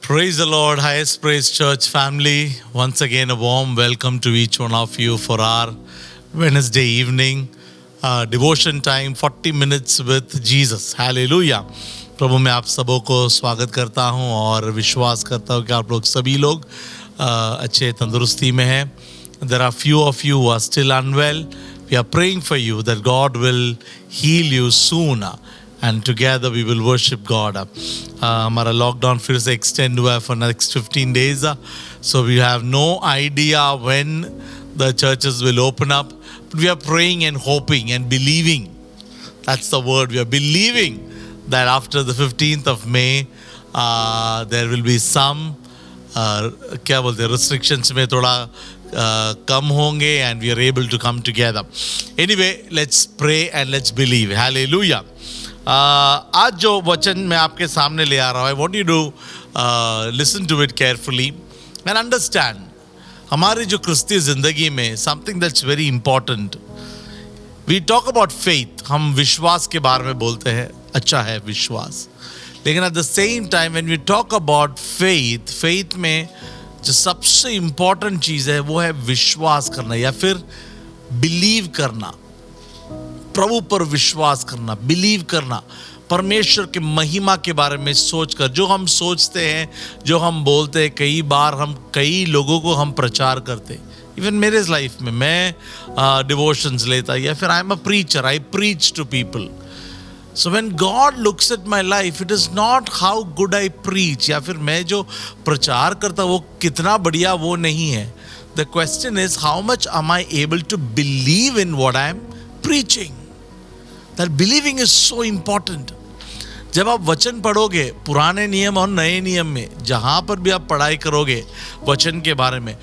Praise the Lord, highest praise church family. Once again, a warm welcome to each one of you for our Wednesday evening devotion time, 40 minutes with Jesus. Hallelujah. प्रभु मैं आप सबों को स्वागत करता हूं और विश्वास करता हूं कि आप लोग सभी लोग अच्छे तंदुरुस्ती में हैं. There are few of you who are still unwell. We are praying for you that God will heal you soon. And together we will worship God. हमारा लॉकडाउन फिर से एक्सटेंड हुआ है for next 15 days. So we have no idea when the churches will open up. But we are praying and hoping and believing. That's the word. We are believing that after the 15th of May, there will be some क्या बोलते हैं restrictions में थोड़ा कम होंगे and we are able to come together. Anyway, let's pray and let's believe. Hallelujah. आज जो वचन मैं आपके सामने ले आ रहा हूँ, I want you to listen to it carefully and understand. हमारी जो क्रिस्तीय जिंदगी में something that's very important. We talk about faith. हम विश्वास के बारे में बोलते हैं. अच्छा है विश्वास. लेकिन at the same time when we talk about faith, faith में जो सबसे important चीज़ है वो है विश्वास करना या फिर believe करना. प्रभु पर विश्वास करना, बिलीव करना, परमेश्वर के महिमा के बारे में सोचकर जो हम सोचते हैं, जो हम बोलते हैं, कई बार हम कई लोगों को हम प्रचार करते हैं. इवन मेरे लाइफ में मैं डिवोशंस लेता या फिर I am a preacher, I preach to people. So when God looks at my life, it is not how good I preach या फिर मैं जो प्रचार करता वो कितना बढ़िया वो नहीं है. The question is how much am I able to believe in what I am preaching. That believing is so important. जब आप वचन पढ़ोगे पुराने नियम और नए नियम में, जहाँ पर भी आप पढ़ाई करोगे वचन के बारे में,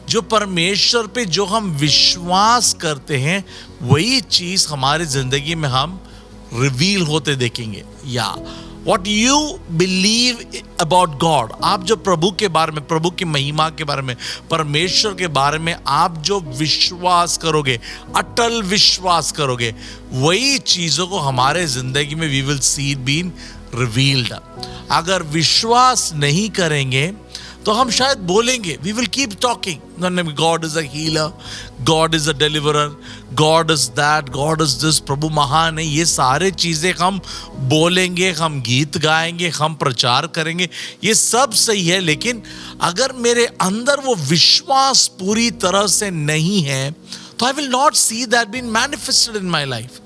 जो परमेश्वर पे जो हम विश्वास करते हैं वही चीज़ हमारी ज़िंदगी में हम रिवील होते देखेंगे. या What you believe about God, आप जो प्रभु के बारे में, प्रभु की महिमा के बारे में, परमेश्वर के बारे में आप जो विश्वास करोगे, अटल विश्वास करोगे, वही चीज़ों को हमारे ज़िंदगी में we will see it being revealed. अगर विश्वास नहीं करेंगे तो हम शायद बोलेंगे, we will keep talking. God is a healer, God is a deliverer, God is that, God is this, प्रभु महान है. ये सारे चीज़ें हम बोलेंगे, हम गीत गाएंगे, हम प्रचार करेंगे, ये सब सही है. लेकिन अगर मेरे अंदर वो विश्वास पूरी तरह से नहीं है तो I will not see that being manifested in my life.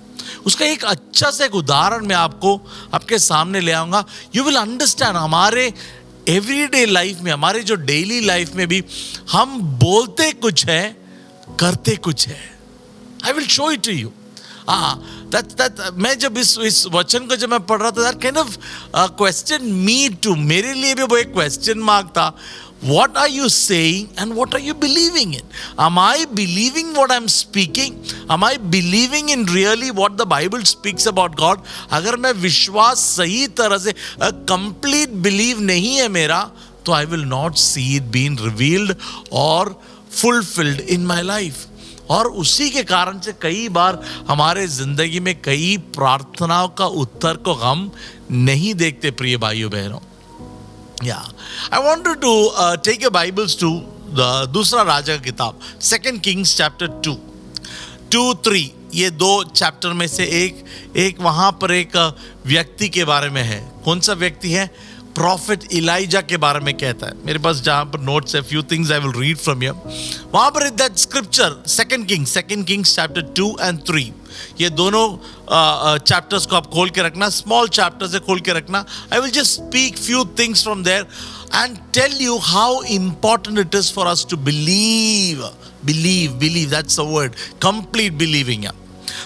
उसका एक अच्छा सा एक उदाहरण मैं आपको आपके सामने ले आऊँगा. You will understand. हमारे एवरीडे लाइफ में, हमारे जो डेली लाइफ में भी हम बोलते कुछ है, करते कुछ है. I will show it to you. मैं जब इस वचन को जब मैं पढ़ रहा था, that kind of question me too, मेरे लिए भी वो एक क्वेश्चन मार्क था. What are you saying and what are you believing in? Am I believing what I'm speaking? Am I believing in really what the Bible speaks about God? अगर मैं विश्वास सही तरह से complete believe नहीं है मेरा, तो I will not see it being revealed or fulfilled in my life. और उसी के कारण से कई बार हमारे जिंदगी में कई प्रार्थनाओं का उत्तर को हम नहीं देखते. प्रिय भाइयों बहनों, Yeah, I wanted to take your Bibles to the दूसरा राजा का किताब, 2 Kings chapter 2-3. ये दो चैप्टर में से एक वहाँ पर एक व्यक्ति के बारे में है. कौन सा व्यक्ति है? प्रॉफिट इलाइजा के बारे में कहता है. मेरे पास जहाँ पर नोट्स है, few things I will read from here. वहाँ पर that scripture 2 Kings chapter 2 and 3. ये दोनों चैप्टर्स को आप खोल के रखना, स्मॉल चैप्टर से खोल के रखना. I will just speak few things from there and tell you how important it is for us to believe. That's the word, complete believing.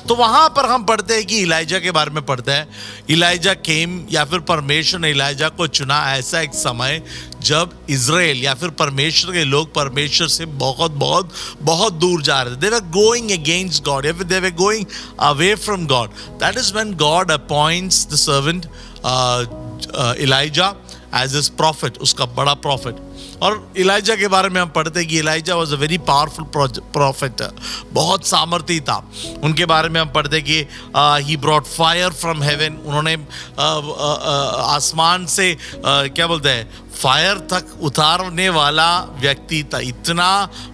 तो वहां पर हम पढ़ते हैं कि इलाइजा के बारे में पढ़ते हैं. इलाइजा केम, या फिर परमेश्वर ने इलाइजा को चुना ऐसा एक समय जब इजराइल या फिर परमेश्वर के लोग परमेश्वर से बहुत दूर जा रहे थे. They were going against God या फिर they were going away from God. That is when God appoints the servant Elijah as his prophet, उसका बड़ा प्रॉफिट. और इलाइजा के बारे में हम पढ़ते हैं कि Elijah was a very powerful profit, बहुत सामर्थी था। उनके बारे में हम पढ़ते हैं कि he brought fire from heaven, उन्होंने आसमान से क्या बोलते हैं फायर तक उतारने वाला व्यक्ति था। इतना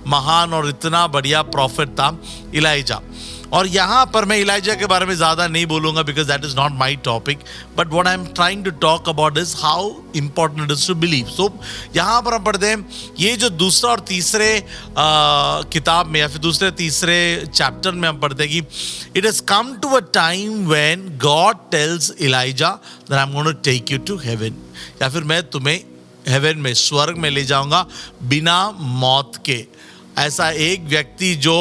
महान और इतना बढ़िया प्रॉफिट था इलाइजा। और यहाँ पर मैं इलाइजा के बारे में ज़्यादा नहीं बोलूँगा because that is not my topic, but what I am trying to talk about is how important is to believe. So यहाँ पर हम पढ़ते हैं ये जो दूसरा और तीसरे किताब में या फिर दूसरे तीसरे चैप्टर में हम पढ़ते हैं कि it has come to a time when God tells Elijah that I am going to take you to heaven, या फिर मैं तुम्हें हेवन में स्वर्ग में ले जाऊँगा बिना मौत के। ऐसा एक व्यक्ति जो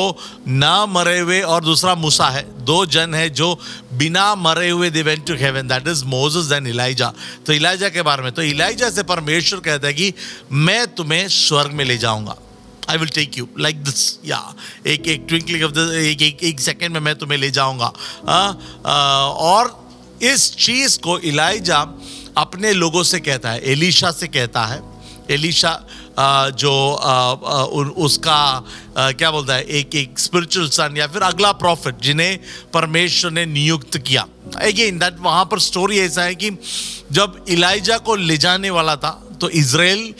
ना मरे हुए और दूसरा मूसा है, दो जन है जो बिना मरे हुए they went to heaven, that is Moses and Elijah. तो इलाइजा के बारे में, तो इलाइजा से परमेश्वर कहता है कि मैं तुम्हें स्वर्ग में ले जाऊंगा, I will take you like this, या एक ट्विंकलिंग ऑफ द एक सेकेंड में मैं तुम्हें ले जाऊंगा। और इस चीज को इलाइजा अपने लोगों से कहता है, एलीशा से कहता है। एलीशा जो उसका क्या बोलता है एक स्पिरिचुअल सन या फिर अगला प्रॉफिट जिन्हें परमेश्वर ने नियुक्त किया। अगेन दैट वहाँ पर स्टोरी ऐसा है कि जब इलाइजा को ले जाने वाला था तो Israel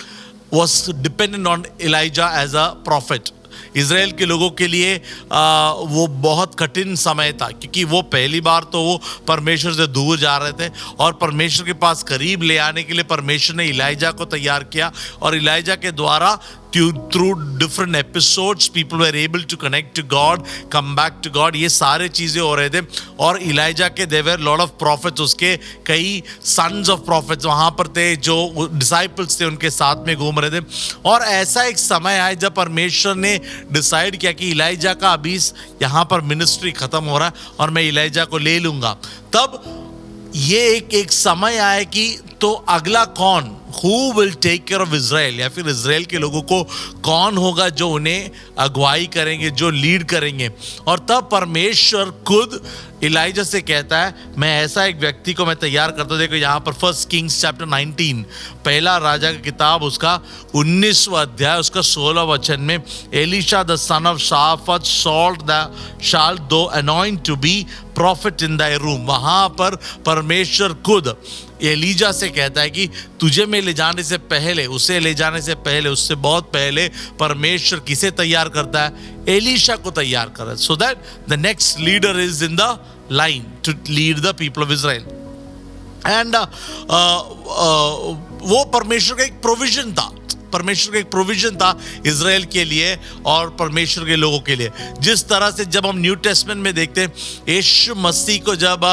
was dependent on Elijah as a prophet. Israel के लोगों के लिए वो बहुत कठिन समय था क्योंकि वो पहली बार तो वो परमेश्वर से दूर जा रहे थे और परमेश्वर के पास करीब ले आने के लिए परमेश्वर ने इलाइजा को तैयार किया और इलाइजा के द्वारा through different episodes people were able to connect to God, come back to God। ये सारे चीज़ें हो रहे थे और इलाइजा के there were lot of prophets, उसके कई sons of prophets वहाँ पर थे जो disciples थे उनके साथ में घूम रहे थे। और ऐसा एक समय आया जब परमेश्वर ने डिसाइड किया कि इलाइजा का अभी यहाँ पर मिनिस्ट्री खत्म हो रहा है और मैं इलाइजा को ले लूँगा। तब ये एक समय आया कि तो अगला कौन, who will take care of Israel, या फिर इजराइल के लोगों को कौन होगा जो उन्हें अगुवाई करेंगे, जो लीड करेंगे। और तब परमेश्वर खुद इलाइजा से कहता है मैं ऐसा एक व्यक्ति को मैं तैयार करता हूँ। देखो यहाँ पर 1 Kings चैप्टर 19, पहला राजा की किताब उसका 19वां अध्याय उसका 16वां वचन में, Elisha the son of Shaphat salt the shall thou anoint to be prophet in thy room. वहाँ पर परमेश्वर खुद एलीजा से कहता है कि तुझे मैं ले जाने से पहले, उसे ले जाने से पहले, उससे बहुत पहले परमेश्वर किसे तैयार करता है, एलीशा को तैयार कर रहा है, so that the next leader is in the line to lead the people of Israel. And वो परमेश्वर का एक प्रोविजन था, परमेश्वर का एक प्रोविजन था इजराइल के लिए और परमेश्वर के लोगों के लिए। जिस तरह से जब हम न्यू टेस्टमेंट में देखते हैं यीशु मसीह को जब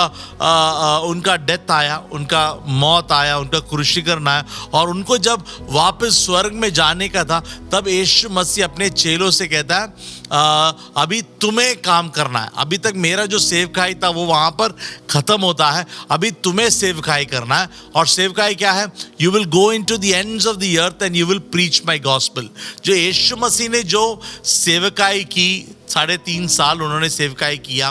उनका डेथ आया, उनका मौत आया, उनका क्रूसीकरण आया और उनको जब वापस स्वर्ग में जाने का था, तब यीशु मसीह अपने चेलों से कहता है अभी तुम्हें काम करना है, अभी तक मेरा जो सेवकाई था वो वहाँ पर ख़त्म होता है, अभी तुम्हें सेवकाई करना है। और सेवकाई क्या है, you will go into the ends of the earth and you will preach my gospel. जो यीशु मसीह ने जो सेवकाई की, 3.5 साल उन्होंने सेवकाई किया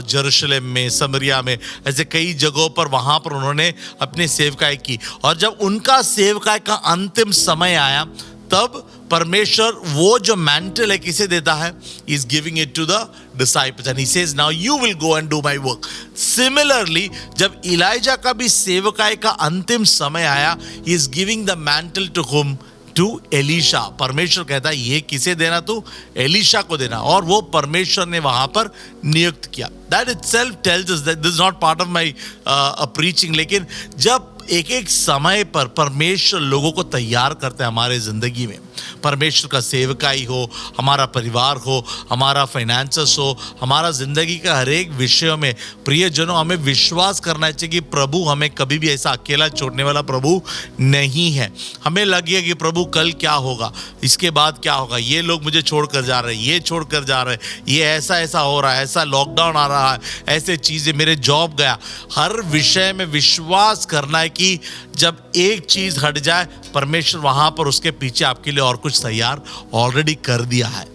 यरूशलेम में, समरिया में, ऐसे कई जगहों पर वहाँ पर उन्होंने अपनी सेवकाई की। और जब उनका सेवकाई का अंतिम समय आया तब परमेश्वर वो जो मैंटल है किसे देता है, is giving it to the disciples and he says now you will go and do my work. Similarly जब इलाइजा का भी सेवकाई का अंतिम समय आया, he is giving the mantle to whom, to Elisha. परमेश्वर कहता है ये किसे देना, तू एलीशा को देना, और वो परमेश्वर ने वहां पर नियुक्त किया। That itself tells us that this is not part of my preaching, लेकिन जब एक एक समय पर परमेश्वर लोगों को तैयार करते हैं हमारे ज़िंदगी में, परमेश्वर का सेवकाई हो, हमारा परिवार हो, हमारा फाइनेंसेस हो, हमारा ज़िंदगी का हर एक विषयों में, प्रियजनों हमें विश्वास करना चाहिए कि प्रभु हमें कभी भी ऐसा अकेला छोड़ने वाला प्रभु नहीं है। हमें लगे कि प्रभु कल क्या होगा, इसके बाद क्या होगा, ये लोग मुझे छोड़कर जा रहे हैं, ये छोड़कर जा रहे हैं, ये ऐसा ऐसा हो रहा है, ऐसा लॉकडाउन आ रहा है, ऐसे चीज़ें, मेरे जॉब गया। हर विषय में विश्वास करना है कि जब एक चीज हट जाए परमेश्वर वहां पर उसके पीछे आपके लिए और कुछ तैयार ऑलरेडी कर दिया है।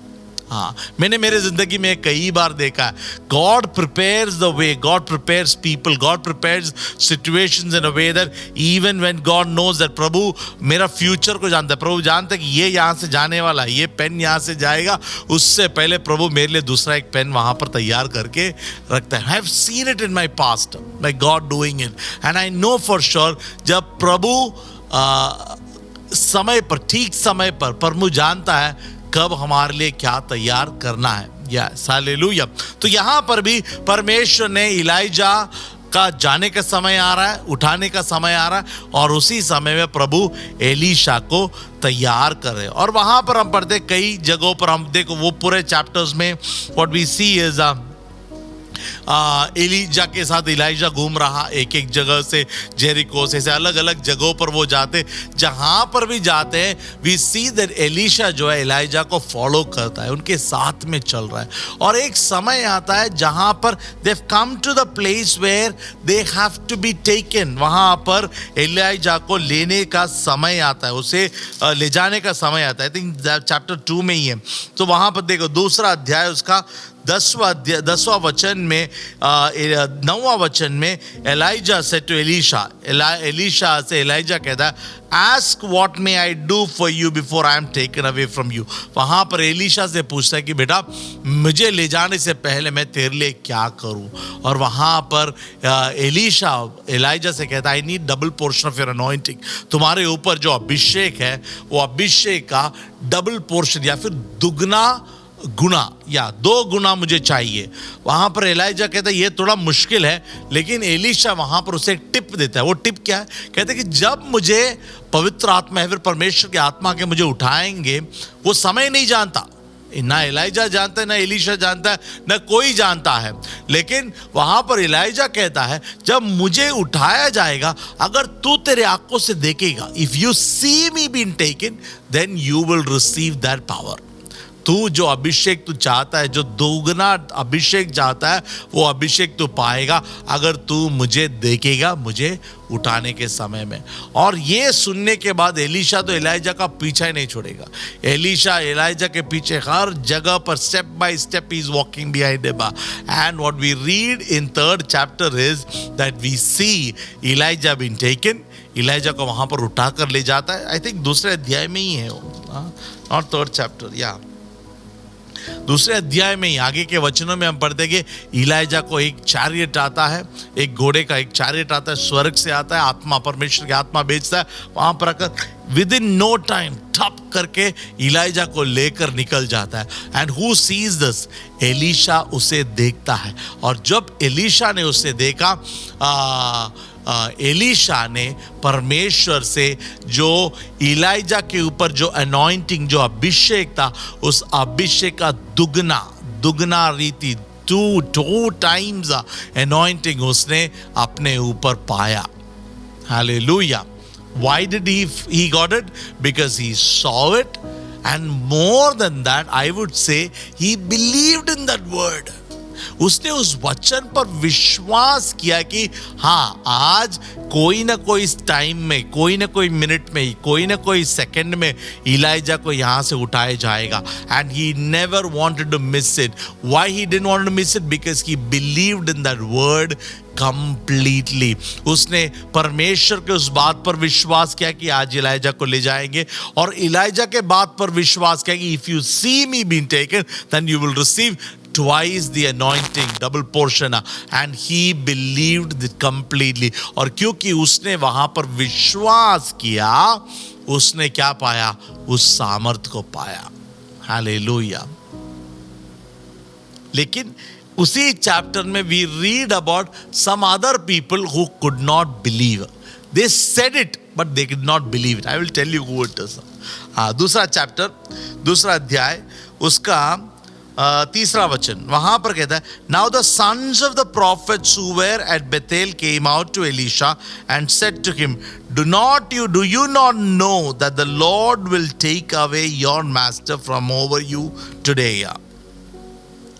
हाँ, मैंने मेरे जिंदगी में कई बार देखा है, God prepares the way, God prepares people, God prepares situations in a way that even when God knows that प्रभु मेरा फ्यूचर को जानता है, प्रभु जानता है कि ये यहाँ से जाने वाला है, ये पेन यहाँ से जाएगा, उससे पहले प्रभु मेरे लिए दूसरा एक पेन वहाँ पर तैयार करके रखता है. I have seen it in my past, my God doing it, and I know for sure जब प्रभु समय पर, ठीक समय पर प्रभु जानता है कब हमारे लिए क्या तैयार करना है. Yes, hallelujah. तो यहां पर भी परमेश्वर ने इलाइजा का जाने का समय आ रहा है, उठाने का समय आ रहा है, और उसी समय में प्रभु एलीशा को तैयार कर रहे हैं. और वहां पर हम पढ़ते कई जगहों पर, हम देखो वो पूरे चैप्टर्स में what we see is Elijah के साथ इलाइजा घूम रहा, एक एक जगह से, जेरिको से अलग अलग जगहों पर वो जाते, जहां पर भी जाते हैं वी सी दैट एलीशा जो है इलाइजा को फॉलो करता है, उनके साथ में चल रहा है. और एक समय आता है जहां पर they have come to the place where they have to be taken, वहां पर एलीजा को लेने का समय आता है, उसे ले जाने का समय आता है. आई थिंक चैप्टर 2 में ही है. तो वहां पर देखो दूसरा अध्याय उसका 10वां वचन में, 9वां वचन में, एलाइजा से टू एलीशा, एलीशा से एलाइजा कहता है, ask what may I do for you before I am taken away from you. वहां पर एलीशा से पूछता है कि बेटा मुझे ले जाने से पहले मैं तेरे लिए क्या करूं. और वहां पर एलीशा एलाइजा से कहता है, I need double portion of your anointing. तुम्हारे ऊपर जो अभिषेक है वो अभिषेक का डबल पोर्शन या फिर दुगना गुना या 2 गुना मुझे चाहिए. वहां पर एलाइजा कहता है ये थोड़ा मुश्किल है, लेकिन एलीशा वहां पर उसे एक टिप देता है. वो टिप क्या है? कहते हैं कि जब मुझे पवित्र आत्मा है, फिर परमेश्वर के आत्मा के मुझे उठाएंगे, वो समय नहीं जानता, ना एलाइजा जानता है, ना एलीशा जानता है, ना कोई जानता है. लेकिन वहां पर एलाइजा कहता है जब मुझे उठाया जाएगा, अगर तू तेरे आंखों से देखेगा, if you see me been taken, then you will receive that power. तू जो अभिषेक तू चाहता है, जो दोगुना अभिषेक चाहता है, वो अभिषेक तू पाएगा अगर तू मुझे देखेगा, मुझे उठाने के समय में. और ये सुनने के बाद एलीशा तो एलाइजा का पीछा ही नहीं छोड़ेगा. एलीशा एलाइजा के पीछे हर जगह पर step by step is walking behind him. And what we read in 3rd chapter is that we see Elijah been taken. Elijah को वहां पर उठाकर ले जाता है. आई थिंक दूसरे अध्याय में ही है वो, नॉट 3rd चैप्टर, या दूसरे अध्याय में ही आगे के वचनों में हम पढ़ते कि इलाइजा को एक चैरियट आता है, एक घोड़े का एक चैरियट आता है, स्वर्ग से आता है, आत्मा, परमेश्वर की आत्मा भेजता है. वहां पर आकर विद इन नो टाइम ठप करके इलाइजा को लेकर निकल जाता है. And who seize this? Elisha उसे देखता है. और जब एलीशा ने उसे देखा, एलीशा ने परमेश्वर से जो इलाइजा के ऊपर जो अनॉइंटिंग, जो अभिषेक था, उस अभिषेक का दुगना रीति, 2 टाइम्स अनॉइंटिंग उसने अपने ऊपर पाया. Hallelujah. Why did he got it? Because he saw it, and more than that, I would say he believed in that word. उसने उस वचन पर विश्वास किया कि हाँ, आज कोई ना कोई इस टाइम में, कोई ना कोई मिनट में, कोई ना कोई सेकंड में इलाइजा को यहाँ से उठाया जाएगा. And he never wanted to miss it. Why he didn't want to miss it? Because he believed in that word completely. उसने परमेश्वर के उस बात पर विश्वास किया कि आज इलाइजा को ले जाएंगे, और इलाइजा के बात पर विश्वास किया कि if you see me been taken, then you will receive twice the anointing, double portion. And he believed it completely. और क्योंकि उसने वहां पर विश्वास किया, उसने क्या पाया? उस सामर्थ को पाया. हालेलुया. लेकिन उसी चैप्टर में we read about some other people who could not believe. They said it, but they did not believe it. I will tell you who it is. दूसरा चैप्टर, दूसरा अध्याय, उसका 3रा वचन, वहां पर कहता है, now the sons of the prophets who were at Bethel came out to Elisha and said to him, do you not know that the lord will take away your master from over you today.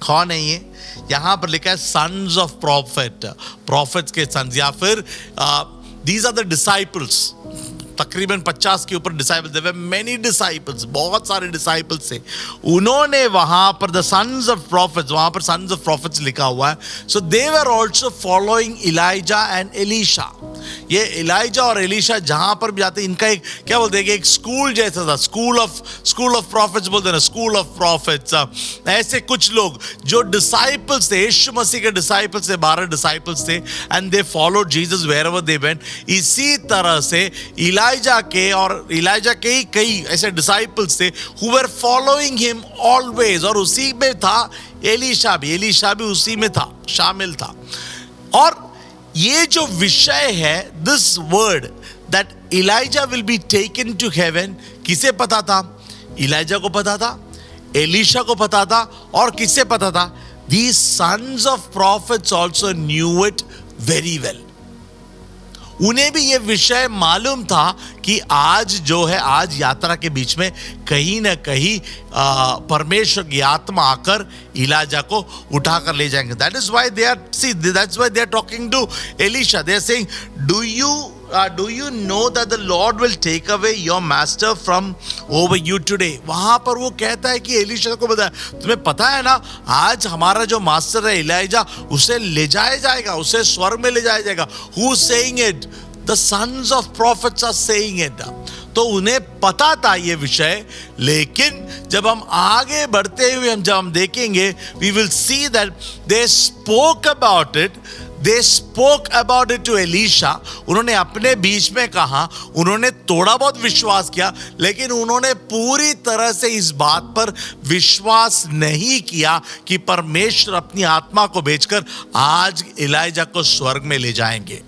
कौन है ये? यहां पर लिखा है sons of prophet, prophets के sons, या फिर दीज आर द डिसाइपल्स. तकरीबन 50 के ऊपर disciples, there were many disciples, बहुत सारे डिसाइपल्स थे। उन्होंने वहां पर द सन्स ऑफ प्रॉफिट्स, वहां पर सन्स ऑफ प्रॉफिट्स लिखा हुआ है। So they were also following Elijah and Elisha. ये इलाइजा और एलीशा जहां पर भी जाते, इनका एक क्या बोलते हैं कि एक स्कूल जैसा था, स्कूल ऑफ प्रॉफिट्स बोलते हैं ना, स्कूल ऑफ प्रॉफिट्स। ऐसे कुछ लोग जो डिसाइपल्स थे, यीशु मसीह के डिसाइपल्स थे, 12 डिसाइपल्स थे, and they followed Jesus wherever they went. इसी तरह से इलाइजा के ही कई ऐसे डिसाइपल्स थे who were following him always, और उसी में था एलीशा भी उसी में था, शामिल था। और ये जो विषय है, this word that Elijah will be taken to heaven, किसे पता था? इलाइजा को पता था, एलीशा को पता था, और किसे पता था? These sons of prophets also knew it very well. उन्हें भी ये विषय मालूम था कि आज जो है, आज यात्रा के बीच में कहीं ना कहीं परमेश्वर की आत्मा आकर इलाजा को उठाकर ले जाएंगे। That is why they are talking to Elisha. They are saying, do you know that the Lord will take away your master from over you today? वहां पर वो कहता है कि एलीशा को बताया, तुम्हें पता है ना, आज हमारा जो मास्टर है इलाइजा, उसे ले जाया जाएगा, उसे स्वर्ग में ले जाया जाएगा। Who is saying it? The sons of prophets are saying it. तो उन्हें पता था ये विषय, लेकिन जब हम आगे बढ़ते हुए जब हम देखेंगे, we will see that they spoke about it. They spoke about it to Elisha. उन्होंने अपने बीच में कहा, उन्होंने थोड़ा बहुत विश्वास किया, लेकिन उन्होंने पूरी तरह से इस बात पर विश्वास नहीं किया कि परमेश्वर अपनी आत्मा को भेजकर आज इलाइजा को स्वर्ग में ले जाएंगे।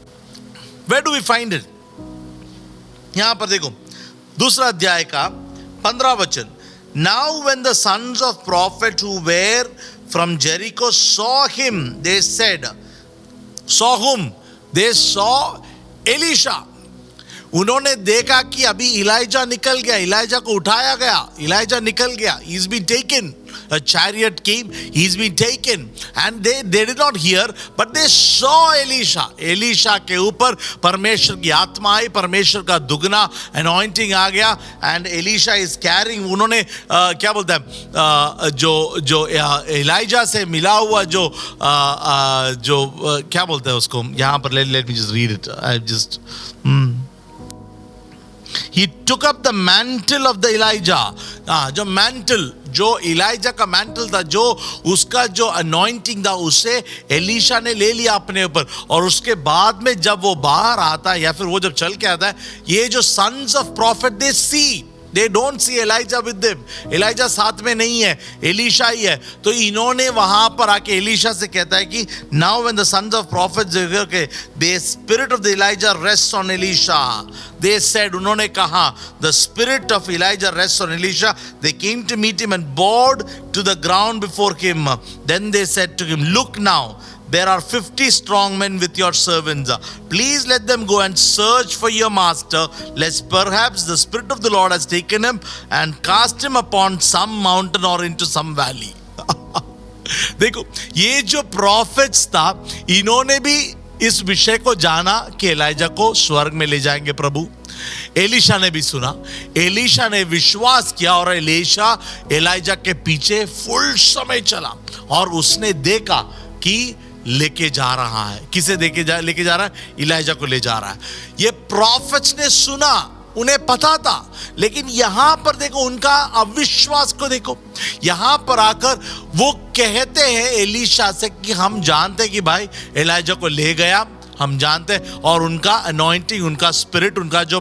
Where do we find it? यहां पर देखो, दूसरा अध्याय का 15 वचन। Now when the sons of prophet who were from Jericho saw him, they said, saw whom? They saw Elisha. उन्होंने देखा कि अभी इलाइजा निकल गया, इलाइजा को उठाया गया, इलाइजा निकल गया, he's been taken. A chariot came, he's been taken. And they did not hear, but they saw Elisha. Elisha के ऊपर परमेश्वर की आत्मा आई, परमेश्वर का दुगना anointing आ गया, and Elisha is carrying, उन्होंने क्या बोलते हैं, जो इलाइजा से मिला हुआ जो क्या बोलते हैं उसको, यहाँ पर let me just read it. I just He took up the mantle of the Elijah. जो mantle, जो इलाइजा का मैंटल था, जो उसका जो अनॉइंटिंग था, उसे एलीशा ने ले लिया अपने ऊपर। और उसके बाद में जब वो बाहर आता है, या फिर वो जब चल के आता है, ये जो sons of prophet, they see, they don't see Elijah with them. Elisha साथ में नहीं है, एलीशा ही है। तो इन्होंने वहां पर आके एलीशा से कहता है कि now when the sons of prophets, the spirit of the Elijah rests on Elisha. They said, उन्होंने कहा, the spirit of Elijah rests on Elisha. They came to meet him and bowed to the ground before him. Then they said to him, look now, there are 50 strong men with your servants. Please let them go and search for your master, lest perhaps the Spirit of the Lord has taken him and cast him upon some mountain or into some valley. देखो, ये जो profits था, इन्होंने भी इस विषय को जाना कि एलीजा को स्वर्ग में ले जाएंगे प्रभु। एलीशा ने भी सुना, एलीशा ने विश्वास किया, और एलीजा के पीछे फुल समय चला, और उसने देखा कि लेके जा रहा है, किसे लेके जा रहा है? इलाइजा को ले जा रहा है। ये प्रॉफिट्स ने सुना, उन्हें पता था, लेकिन यहां पर देखो उनका अविश्वास को देखो। यहां पर आकर वो कहते हैं एलीशा से कि हम जानते हैं कि भाई इलाइजा को ले गया, हम जानते हैं, और उनका अनॉइंटिंग, उनका स्पिरिट, उनका जो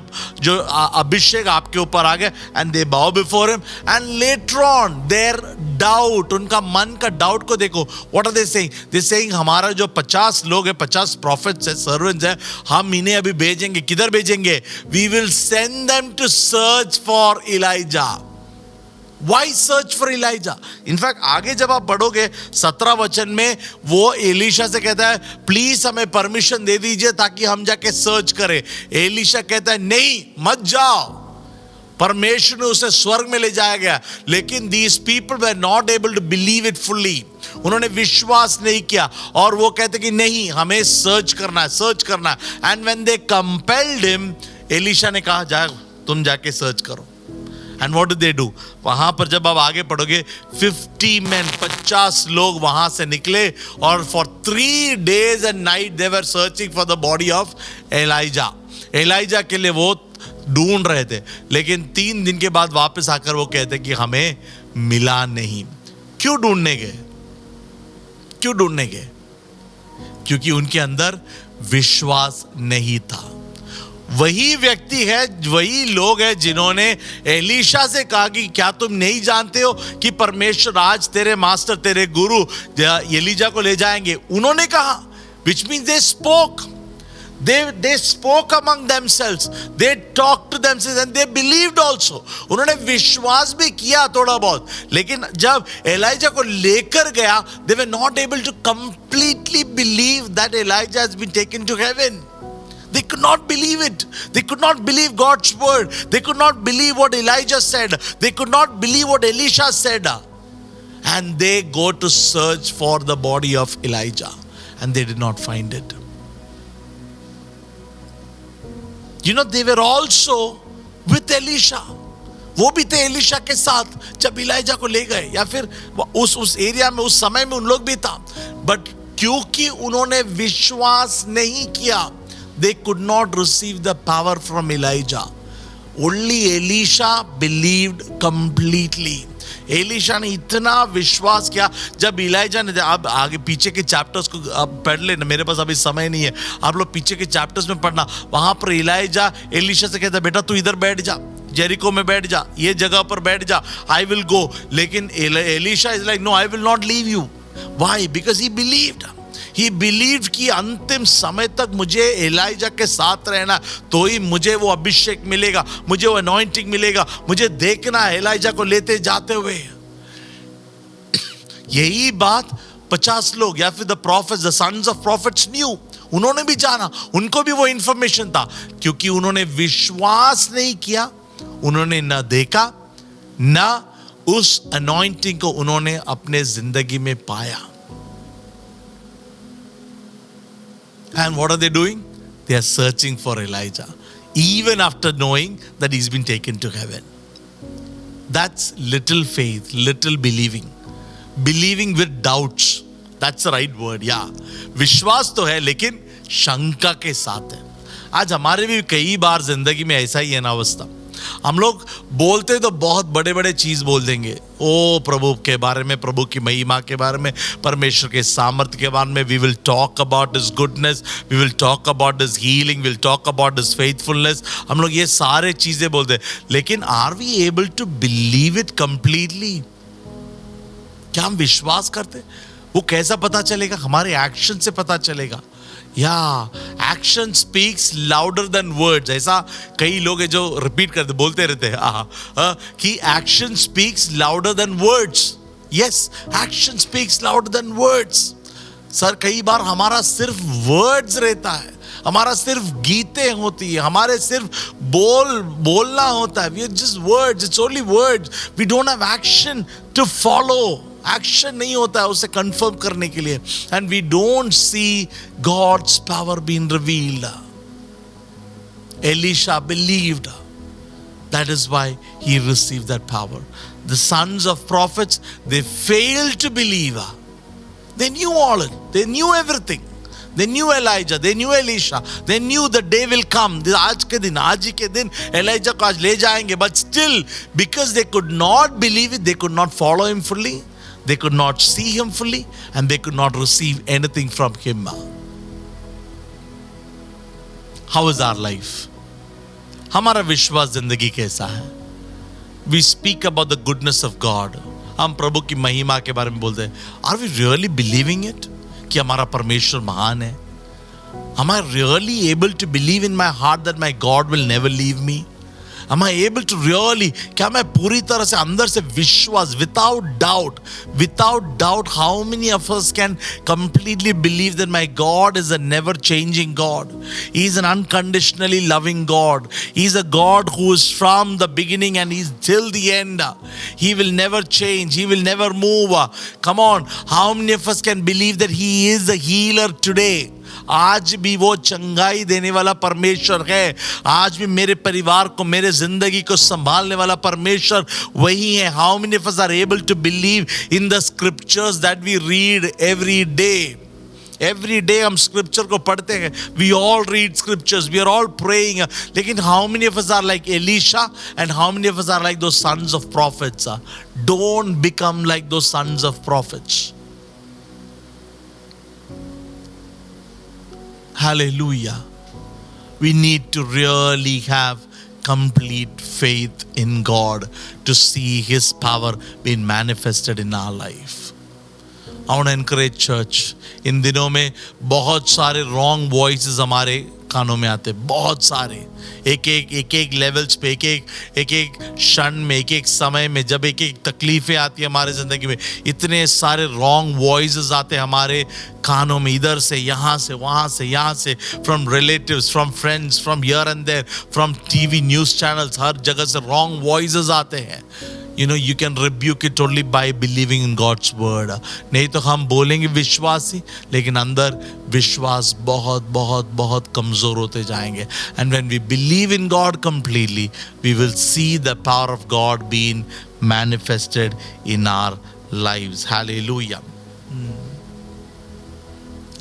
अभिषेक आपके ऊपर आ गया। And they bow before him, and later on their doubt, उनका मन का डाउट को देखो। What are they saying? They saying हमारा जो 50 लोग हैं, 50 प्रॉफिट्स है, सर्वेंट्स हैं, हम इन्हें अभी भेजेंगे, किधर भेजेंगे? We will send them to search for Elijah. Why search for Elijah? In fact, आगे जब आप पढ़ोगे 17 वचन में, वो एलीशा से कहता है, प्लीज हमें परमिशन दे दीजिए ताकि हम जाके सर्च करें। एलीशा कहता है, नहीं, मत जाओ। परमेश्वर ने उसे स्वर्ग में ले जाया गया, लेकिन these people were not able to believe it fully. उन्होंने विश्वास नहीं किया, और वो कहते कि नहीं, हमें सर्च करना है, सर्च करना है। And when they compelled him, Elisha ने कहा जा तुम जाके सर्च करो. And what do they do? वहां पर जब आप आगे पढ़ोगे 50 men 50 लोग वहां से निकले और for 3 days and night they were searching for the body of Elijah. Elijah के लिए वो ढूंढ रहे थे, लेकिन 3 दिन के बाद वापस आकर वो कहते कि हमें मिला नहीं. क्यों ढूंढने गए? क्यों ढूंढने गए? क्योंकि उनके अंदर विश्वास नहीं था. वही व्यक्ति है, वही लोग हैं जिन्होंने एलीशा से कहा कि क्या तुम नहीं जानते हो कि परमेश्वर आज तेरे मास्टर, तेरे गुरु एलीजा को ले जाएंगे. उन्होंने कहा, which means they spoke. They spoke among themselves. They talked to themselves and they believed also. उन्होंने विश्वास भी किया थोड़ा बहुत, लेकिन जब एलाइजा को लेकर गया, they were not able to completely believe that Elijah has been taken to heaven. They could not believe it. They could not believe God's word. They could not believe what Elijah said. They could not believe what Elisha said. And they go to search for the body of Elijah. And they did not find it. You know, they were also with Elisha. वो भी थे Elisha के साथ जब Elijah को ले गए, या फिर उस एरिया में उस समय में उन लोग भी था. बट क्योंकि उन्होंने विश्वास नहीं किया, they could not receive the power from Elijah. Only Elisha believed completely. Elisha ने इतना विश्वास किया. जब इलाइजा ने, आप आगे पीछे के चैप्टर्स को आप पढ़ लेना, मेरे पास अभी समय नहीं है, आप लोग पीछे के चैप्टर्स में पढ़ना. वहां पर इलाइजा एलिशा से कहता, बेटा तू इधर बैठ जा, जेरिको में बैठ जा, ये जगह पर बैठ जा, आई विल गो. लेकिन Elisha is like, no I will not leave you. Why? Because he believed. He believed कि अंतिम समय तक मुझे एलाइजा के साथ रहना, तो ही मुझे वो अभिषेक मिलेगा, मुझे वो अनॉइंटिंग मिलेगा, मुझे देखना है एलाइजा को लेते जाते हुए. यही बात 50 लोग या फिर the prophets, the sons of prophets knew. उन्होंने भी जाना, उनको भी वो इंफॉर्मेशन था. क्योंकि उन्होंने विश्वास नहीं किया, उन्होंने ना देखा, ना उस अनॉइंटिंग को उन्होंने अपने जिंदगी में पाया. And what are they doing? They are searching for Elijah, even after knowing that he's been taken to heaven. That's little faith, little believing. Believing with doubts. That's the right word, yeah. विश्वास तो है, लेकिन शंका के साथ है. आज हमारे भी कई बार जिंदगी में ऐसा ही है ना अवस्था. हम लोग बोलते तो बहुत बड़े बड़े चीज बोल देंगे, ओ प्रभु के बारे में, प्रभु की महिमा के बारे में, परमेश्वर के सामर्थ्य के बारे में. We will talk about his goodness, we will talk about his healing, will talk about his faithfulness. हम लोग ये सारे चीजें बोलते हैं, लेकिन are we able to believe it completely? क्या हम विश्वास करते? वो कैसा पता चलेगा? हमारे एक्शन से पता चलेगा. या action speaks louder than words. ऐसा कई लोग हैं जो रिपीट करते, बोलते रहते हैं कि action speaks louder than words. Yes, action speaks louder than words. Sir, कई बार हमारा सिर्फ वर्ड्स रहता है, हमारा सिर्फ गीतें होती है, हमारे सिर्फ बोलना होता है. We are just words, it's only words. We don't have action to follow. Action नहीं होता है उसे कंफर्म करने के लिए. And we don't see God's power being revealed. Elisha believed. That is why he received that power. The sons of prophets, they failed to believe. They knew all it. They knew everything. They knew Elijah. They knew Elisha. They knew the day will come. आज के दिन, आज ही के दिन Elijah को आज ले जाएंगे. But still, because they could not believe it, they could not follow him fully. They could not see him fully, and they could not receive anything from him. How is our life? हमारा विश्वास जिंदगी कैसा है? We speak about the goodness of God. हम प्रभु की महिमा के बारे में बोलते हैं. Are we really believing it? कि हमारा परमेश्वर महान है? Am I really able to believe in my heart that my God will never leave me? Am I able to really, क्या मैं पूरी तरह से अंदर से विश्वास, without doubt, how many of us can completely believe that my God is a never changing God? He is an unconditionally loving God. He is a God who is from the beginning and He is till the end. He will never change. He will never move. Come on, how many of us can believe that He is the healer today? आज भी वो चंगाई देने वाला परमेश्वर है, आज भी मेरे परिवार को, मेरे जिंदगी को संभालने वाला परमेश्वर वही है. How many of us are able to believe in the scriptures that we read every day? Every day हम स्क्रिप्चर को पढ़ते हैं. We all read scriptures, we are all praying. लेकिन how many of us are like Elisha and how many of us are like those sons of prophets? Don't become like those sons of prophets. Hallelujah. We need to really have complete faith in God to see His power being manifested in our life. I want to encourage church. इन दिनों में बहुत सारे wrong voices हमारे कानों में आते हैं, बहुत सारे, एक लेवल्स पे, एक क्षण में, एक समय में, जब एक तकलीफें आती है हमारे ज़िंदगी में, इतने सारे रॉन्ग वॉइसेस आते हैं हमारे कानों में, इधर से, यहाँ से, वहाँ से, यहाँ से, from relatives, from friends, from here and there, from TV news channels, हर जगह से रॉन्ग वॉइसेस आते हैं. You know, you can rebuke it only by believing in God's word. नहीं तो हम बोलेंगे विश्वासी, लेकिन अंदर विश्वास बहुत बहुत बहुत कमज़ोर होते जाएंगे. And when we believe in God completely, we will see the power of God being manifested in our lives. Hallelujah.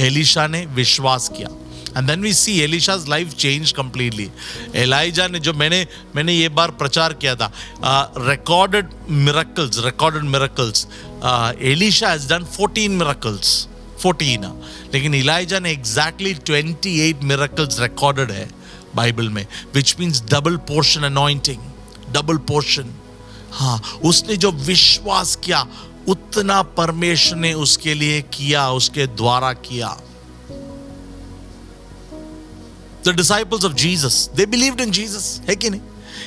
Elisha ने विश्वास किया. And then we see Elisha's life changed completely. Elijah ने, जो मैंने ये बार प्रचार किया था, recorded miracles. Elisha has done 14 miracles. 14. लेकिन Elijah ने exactly 28 miracles recorded है बाइबल में, which means double portion anointing. Double portion. हाँ, उसने जो विश्वास किया उतना परमेश्वर ने उसके लिए किया, उसके द्वारा किया. The disciples of Jesus, they believed in Jesus, है कि नहीं?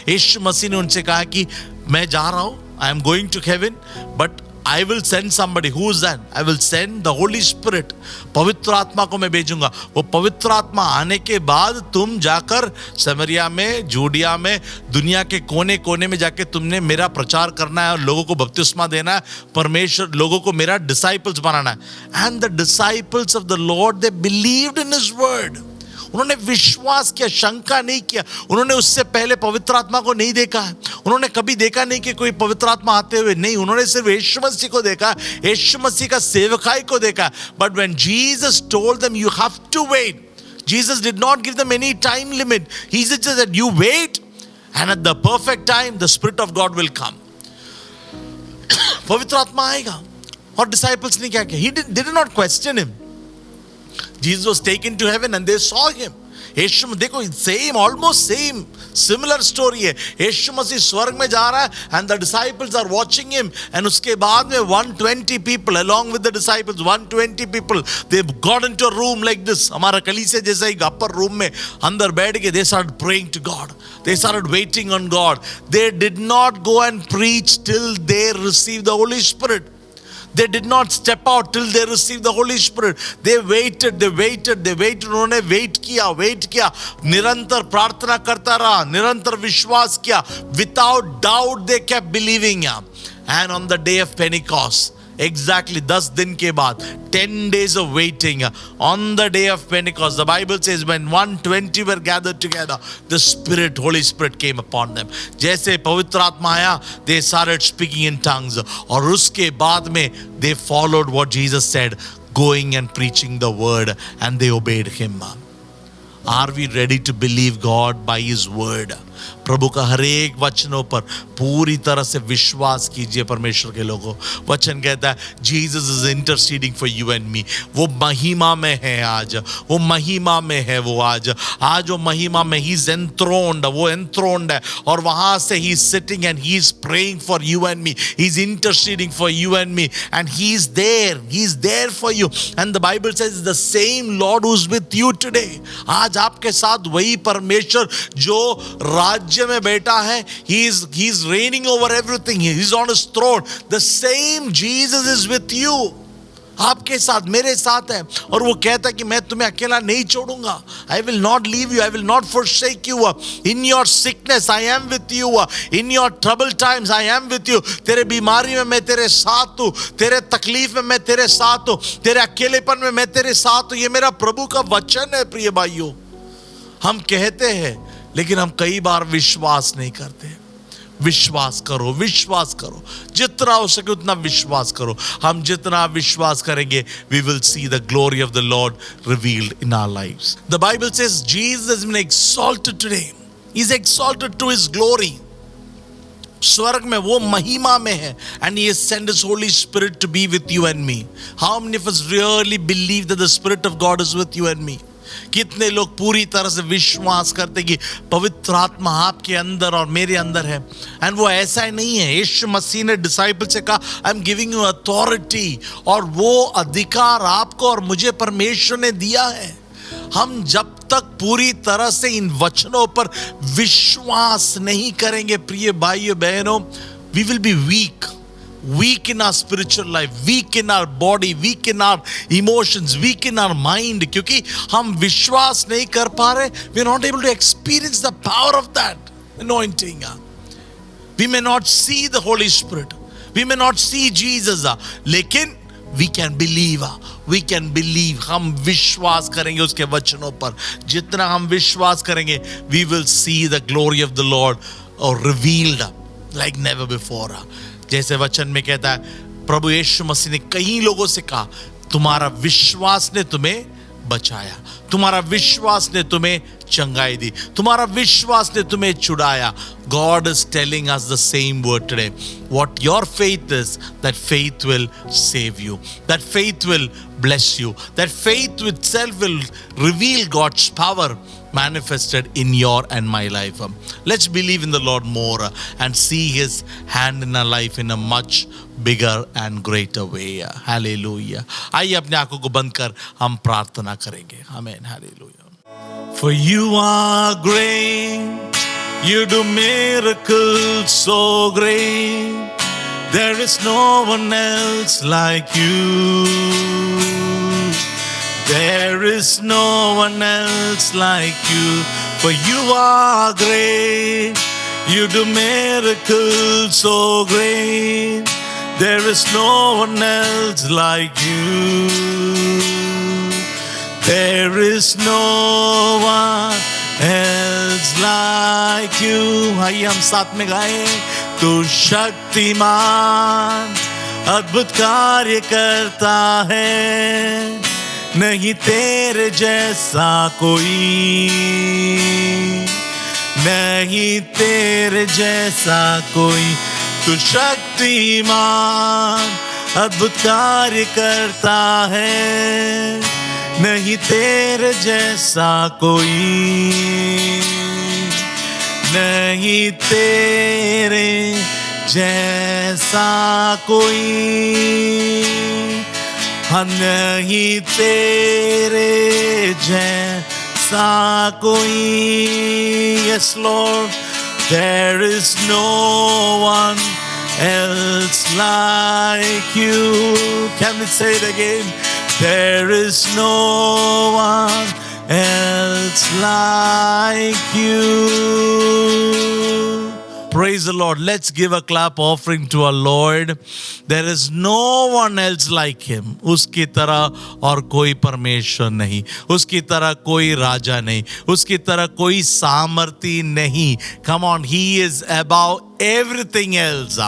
यीशु मसीह ने उनसे कहा कि मैं जा रहा हूँ, I am going to heaven, but I will send somebody. Who is that? I will send the Holy Spirit. पवित्र आत्मा को मैं भेजूंगा. वो पवित्र आत्मा आने के बाद तुम जाकर समरिया में, जूडिया में, दुनिया के कोने कोने में जाके तुमने मेरा प्रचार करना है और लोगों को बपतिस्मा देना है. परमेश्वर लोगों को मेरा डिसाइपल्स बनाना है. And the disciples of the Lord, they believed in His word. उन्होंने विश्वास किया, शंका नहीं किया. उन्होंने उससे पहले पवित्र आत्मा को नहीं देखा है. उन्होंने कभी देखा नहीं कि कोई पवित्र आत्मा आते हुए, नहीं. उन्होंने सिर्फ यीशु मसीह को देखा, यीशु मसीह का सेवकाई को देखा. But when Jesus told them you have to wait, Jesus did not give them any time limit. He just said you wait and at the perfect time the Spirit of God will come. पवित्र आत्मा आएगा. और disciples ने क्या किया? They did not question Him. Jesus was taken to heaven and they saw Him. यीशु, देखो, same, almost same, similar story है. यीशु मसीह स्वर्ग में जा रहा है and the disciples are watching Him. And उसके बाद में 120 people along with the disciples, 120 people, they got into a room like this. हमारा कलीसिया जैसा ही अपर रूम में अंदर बैठ के they started praying to God. They started waiting on God. They did not go and preach till they received the Holy Spirit. They did not step out till they received the Holy Spirit. They waited. उन्होंने wait किया, निरंतर प्रार्थना करता रहा, निरंतर विश्वास किया. Without doubt they kept believing. And on the day of Pentecost, exactly 10 दिन के बाद, 10 days of waiting, on the day of Pentecost, the Bible says when 120 were gathered together, the Spirit, Holy Spirit came upon them. जैसे पवित्र आत्मा आया, they started speaking in tongues. और उसके बाद में they followed what Jesus said, going and preaching the word, and they obeyed Him. Are we ready to believe God by His word? प्रभु का हर एक वचनों पर पूरी तरह से विश्वास कीजिए. परमेश्वर के लोगों, वचन कहता है Jesus is interceding for you and me. वो महिमा में है आज, वो महिमा में है. वो आज वो महिमा में, ही इज एंथ्रोन्ड, वो एंथ्रोन्ड है. और वहां से he is sitting and he is praying for you and me. He is interceding for you and me and he is there for you. And the Bible says the same Lord who is with you today. आज आपके साथ वही परमेश्वर जो राज्य में बैठा है. He is reigning over everything. He is on His throne. The same Jesus is with you. आपके साथ, मेरे साथ है। और वो कहता है कि मैं तुम्हें अकेला नहीं छोड़ूंगा। आई will not leave you, I will not forsake you. In your sickness I am with you. In your trouble times I am with you. तेरे बीमारी में मैं तेरे साथ हूँ, तेरे तकलीफ में मैं तेरे साथ हूँ, तेरे अकेलेपन में मैं तेरे साथ हूँ। ये मेरा प्रभु का वचन है प्रिय भाइयों। हम कहते हैं लेकिन हम कई बार विश्वास नहीं करते। विश्वास करो, विश्वास करो, जितना हो सके उतना विश्वास करो। हम जितना विश्वास करेंगे, we will see the glory of the Lord revealed in our lives. The Bible says Jesus has been exalted today. He's exalted to his glory. स्वर्ग में वो महिमा में है, and he has sent his Holy Spirit to be with you and me. How many of us really believe that the Spirit of God is with you and me? कितने लोग पूरी तरह से विश्वास करते कि पवित्र आत्मा आपके अंदर और मेरे अंदर है? एंड वो ऐसा ही नहीं है। यीशु मसीह ने डिसाइपल से कहा, I am giving you authority, और वो अधिकार आपको और मुझे परमेश्वर ने दिया है। हम जब तक पूरी तरह से इन वचनों पर विश्वास नहीं करेंगे प्रिय भाइयों बहनों, we will be weak in our spiritual life, weak in our body, weak in our emotions, weak in our mind, क्योंकि हम विश्वास नहीं कर पा रहे। we are not able to experience the power of that anointing. We may not see the Holy Spirit, we may not see Jesus, लेकिन we can believe, we can believe. हम विश्वास करेंगे उसके वचनों पर। जितना हम विश्वास करेंगे, we will see the glory of the Lord revealed like never before. जैसे वचन में कहता है, प्रभु यीशु मसीह ने कई लोगों से कहा, तुम्हारा विश्वास ने तुम्हें बचाया, तुम्हारा विश्वास ने तुम्हें चंगाई दी, तुम्हारा विश्वास ने तुम्हें छुड़ाया। God is telling us the same word today. What your faith is, that faith will save you, that faith will bless you, that faith itself will reveal God's power manifested in your and my life. Let's believe in the Lord more and see his hand in our life in a much bigger and greater way. Hallelujah. आइए अपने आंखों को बंद कर हम प्रार्थना करेंगे। आमीन। Hallelujah. For you are great, you do miracles so great, there is no one else like you. There is no one else like you, for you are great, you do miracles so great, there is no one else like you. There is no one else like you. आइए हम साथ में गाएं। तू शक्तिमान अद्भुत कार्य करता है, नहीं तेरे जैसा कोई, नहीं तेरे जैसा कोई। तू शक्तिमान अद्भुत कार्य करता है, नहीं तेरे जैसा कोई, नहीं तेरे जैसा कोई, नहीं तेरे जैसा कोई। Yes Lord, there is no one else like you. Can we say it again? There is no one else like you. Praise the Lord. Let's give a clap offering to our Lord. There is no one else like him. उसकी तरह और कोई परमेश्वर नहीं, उसकी तरह कोई राजा नहीं, उसकी तरह कोई सामर्थी नहीं. Come on, he is above everything else.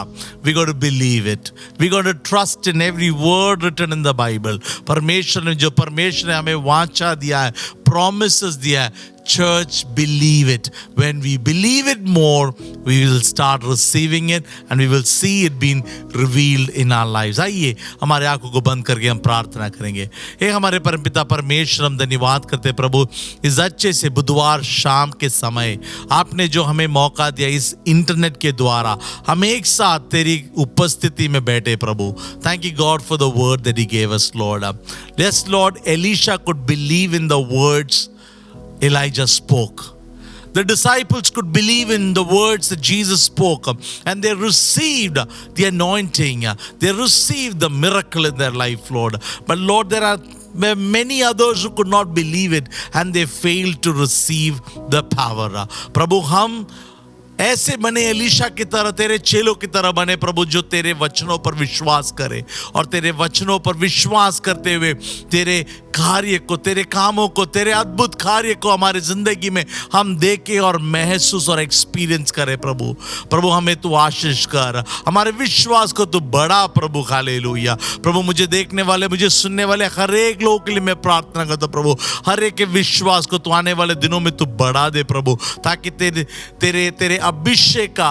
We got to believe it. We got to trust in every word written in the Bible. परमेश्वर ने जो परमेश्वर ने हमें वाचा दिया है, promises दिया है, church, believe it. When we believe it more, we will start receiving it and we will see it being revealed in our lives. आइए हमारे आंखों को बंद करके हम प्रार्थना करेंगे। हे हमारे परमपिता परमेश्वर, हम धन्यवाद करते प्रभु इस अच्छे से बुधवार शाम के समय आपने जो हमें मौका दिया इस इंटरनेट के द्वारा हम एक साथ तेरी उपस्थिति में बैठे प्रभु। Thank you God for the word that he gave us, Lord. Yes Lord, Elisha could believe in the words Elijah spoke. the disciples could believe in the words that Jesus spoke, and they received the anointing. They received the miracle in their life, Lord. But Lord, there are many others who could not believe it, and they failed to receive the power. प्रभु हम ऐसे बने Elisha की तरह, तेरे चेलों की तरह बने प्रभु, जो तेरे वचनों पर विश्वास करे और तेरे वचनों पर विश्वास करते हुए तेरे कार्य को, तेरे कामों को, तेरे अद्भुत कार्य को हमारे जिंदगी में हम देखें और महसूस और एक्सपीरियंस करें प्रभु। प्रभु हमें तू आशीष कर, हमारे विश्वास को तू बढ़ा प्रभु। हालेलुया। प्रभु मुझे देखने वाले, मुझे सुनने वाले हर एक लोगों के लिए मैं प्रार्थना करता हूं प्रभु, हर एक के विश्वास को तू आने वाले दिनों में तू बढ़ा दे प्रभु, ताकि तेरे तेरे तेरे अभिषेक का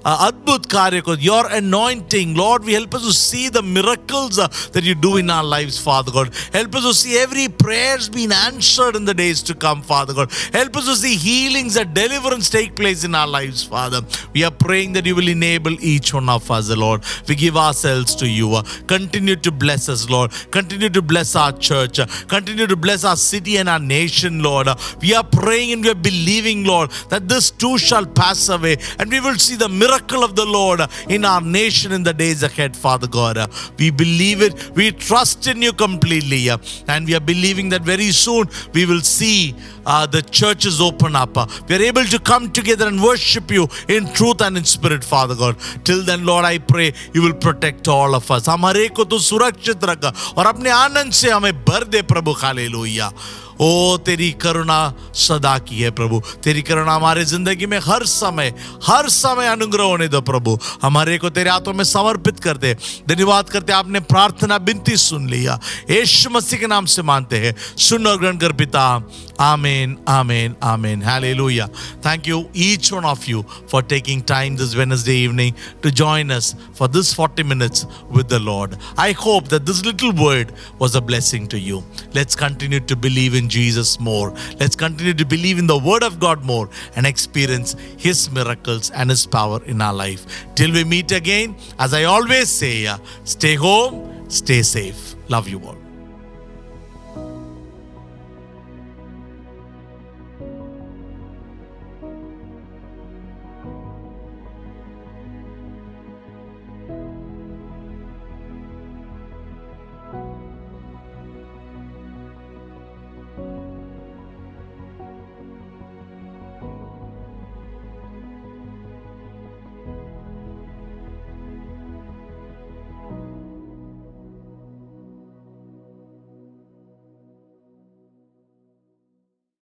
अद्भुत कार्य को, your anointing, Lord, we help us to see the miracles that you do in our lives, Father God. Help us to see every prayers being answered in the days to come, Father God. Help us to see healings and deliverance take place in our lives, Father. We are praying that you will enable each one of us, Lord. We give ourselves to you. Continue to bless us, Lord. Continue to bless our church. Continue to bless our city and our nation, Lord. We are praying and we are believing, Lord, that this too shall pass away, and we will see the miracle of the Lord in our nation in the days ahead, Father God. We believe it. We trust in you completely, and we are believing that very soon we will see the churches open up. We are able to come together and worship you in truth and in spirit, Father God. Till then, Lord, I pray you will protect all of us. हम हर एक को तो सुरक्षित रखा और अपने आनंद से हमें भर दे प्रभु। हालेलुया। ओ तेरी करुणा सदा की है प्रभु, तेरी करुणा हमारे जिंदगी में हर समय अनुग्रह होने दो प्रभु। हमारे को तेरे हाथों में समर्पित करते, धन्यवाद करते, आपने प्रार्थना विनती सुन लिया, यीशु मसीह के नाम से मानते हैं, सुन और ग्रहण कर पिता। Amen, amen, amen. Hallelujah. Thank you, each one of you, for taking time this Wednesday evening to join us for this 40 minutes with the Lord. I hope that this little word was a blessing to you. Let's continue to believe in Jesus more. Let's continue to believe in the Word of God more and experience His miracles and His power in our life. Till we meet again, as I always say, stay home, stay safe. Love you all.